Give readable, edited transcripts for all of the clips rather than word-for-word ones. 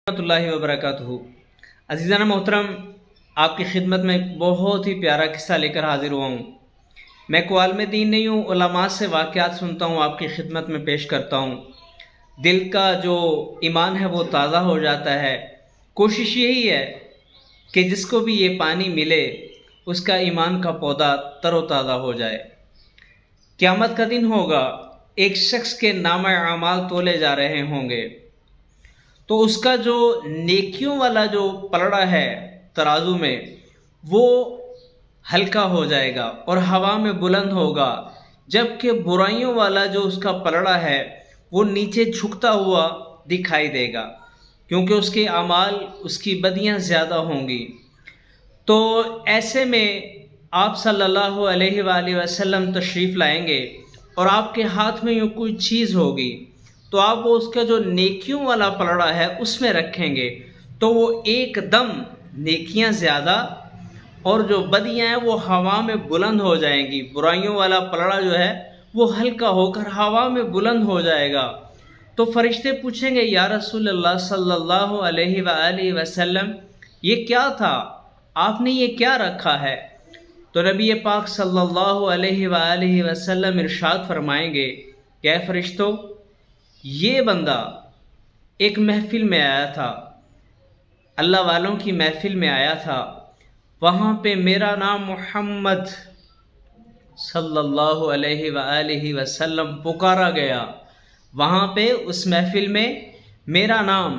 रहमतुल्लाहि व बरकातुहू। अज़ीज़ाना मोहतरम, आपकी खिदमत में एक बहुत ही प्यारा किस्सा लेकर हाजिर हुआ हूँ। मैं कोई आलिम दीन नहीं हूँ, उलमा से वाक़यात सुनता हूँ, आपकी खिदमत में पेश करता हूँ। दिल का जो ईमान है वो ताज़ा हो जाता है। कोशिश यही है कि जिसको भी ये पानी मिले उसका ईमान का पौधा तरोताज़ा हो जाए। क़यामत का दिन होगा, एक शख्स के नामे अमाल तोले जा रहे होंगे, तो उसका जो नेकियों वाला जो पलड़ा है तराजू में, वो हल्का हो जाएगा और हवा में बुलंद होगा, जबकि बुराइयों वाला जो उसका पलड़ा है वो नीचे झुकता हुआ दिखाई देगा, क्योंकि उसके अमाल, उसकी बदियां ज़्यादा होंगी। तो ऐसे में आप सल्लल्लाहु अलैहि वसल्लम तशरीफ़ लाएंगे और आपके हाथ में यूँ कोई चीज़ होगी, तो आप वो उसका जो नेकियों वाला पलड़ा है उसमें रखेंगे, तो वो एकदम नेकियां ज़्यादा और जो बदियां हैं वो हवा में बुलंद हो जाएंगी। बुराइयों वाला पलड़ा जो है वो हल्का होकर हवा में बुलंद हो जाएगा। तो फरिश्ते पूछेंगे, या रसूल अल्लाह सल्लल्लाहु अलैहि वसल्लम, ये क्या था, आपने ये क्या रखा है? तो नबी पाक सल्लल्लाहु अलैहि वसल्लम इरशाद फरमाएंगे, क्या फरिश्तों, ये बंदा एक महफिल में आया था, अल्लाह वालों की महफिल में आया था, वहाँ पे मेरा नाम मोहम्मद सल्लल्लाहु अलैहि वसल्लम पुकारा गया। वहाँ पे उस महफिल में मेरा नाम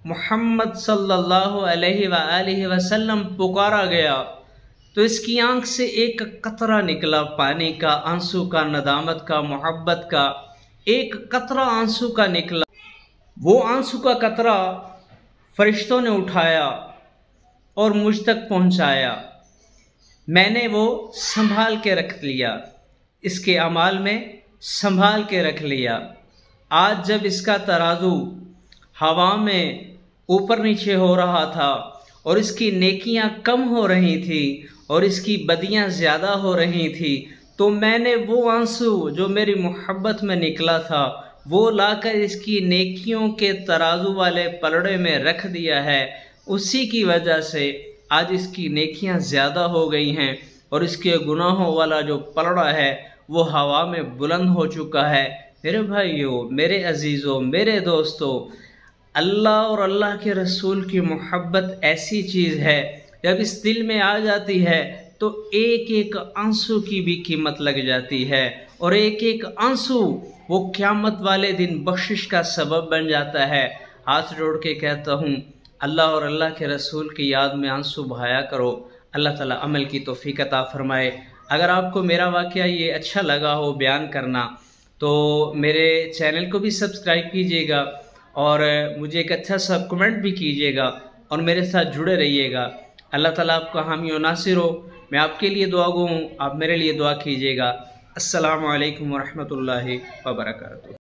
मोहम्मद सल्लल्लाहु अलैहि वसल्लम पुकारा गया, तो इसकी आंख से एक कतरा निकला पानी का, आंसू का, नदामत का, मोहब्बत का, एक कतरा आंसू का निकला। वो आंसू का कतरा फरिश्तों ने उठाया और मुझ तक पहुंचाया। मैंने वो संभाल के रख लिया, इसके अमाल में संभाल के रख लिया। आज जब इसका तराजू हवा में ऊपर नीचे हो रहा था और इसकी नेकियां कम हो रही थी और इसकी बदियां ज़्यादा हो रही थी, तो मैंने वो आंसू जो मेरी मोहब्बत में निकला था वो लाकर इसकी नेकियों के तराजू वाले पलड़े में रख दिया है। उसी की वजह से आज इसकी नेकियां ज़्यादा हो गई हैं और इसके गुनाहों वाला जो पलड़ा है वो हवा में बुलंद हो चुका है। मेरे भाइयों, मेरे अजीज़ों, मेरे दोस्तों, अल्लाह और अल्लाह के रसूल की मोहब्बत ऐसी चीज़ है, जब इस दिल में आ जाती है तो एक एक आंसू की भी कीमत लग जाती है, और एक एक आंसू वो क़यामत वाले दिन बख्शिश का सबब बन जाता है। हाथ जोड़ के कहता हूँ, अल्लाह और अल्लाह के रसूल की याद में आंसू बहाया करो। अल्लाह ताला अमल की तौफीक अता फरमाए। अगर आपको मेरा वाक़या ये अच्छा लगा हो बयान करना, तो मेरे चैनल को भी सब्सक्राइब कीजिएगा और मुझे एक अच्छा सा कमेंट भी कीजिएगा और मेरे साथ जुड़े रहिएगा। अल्लाह ताला आपका हामी और नासिर हो। मैं आपके लिए दुआ गो हूँ, आप मेरे लिए दुआ कीजिएगा। अस्सलामु अलैकुम व रहमतुल्लाहि व बरकातुहू।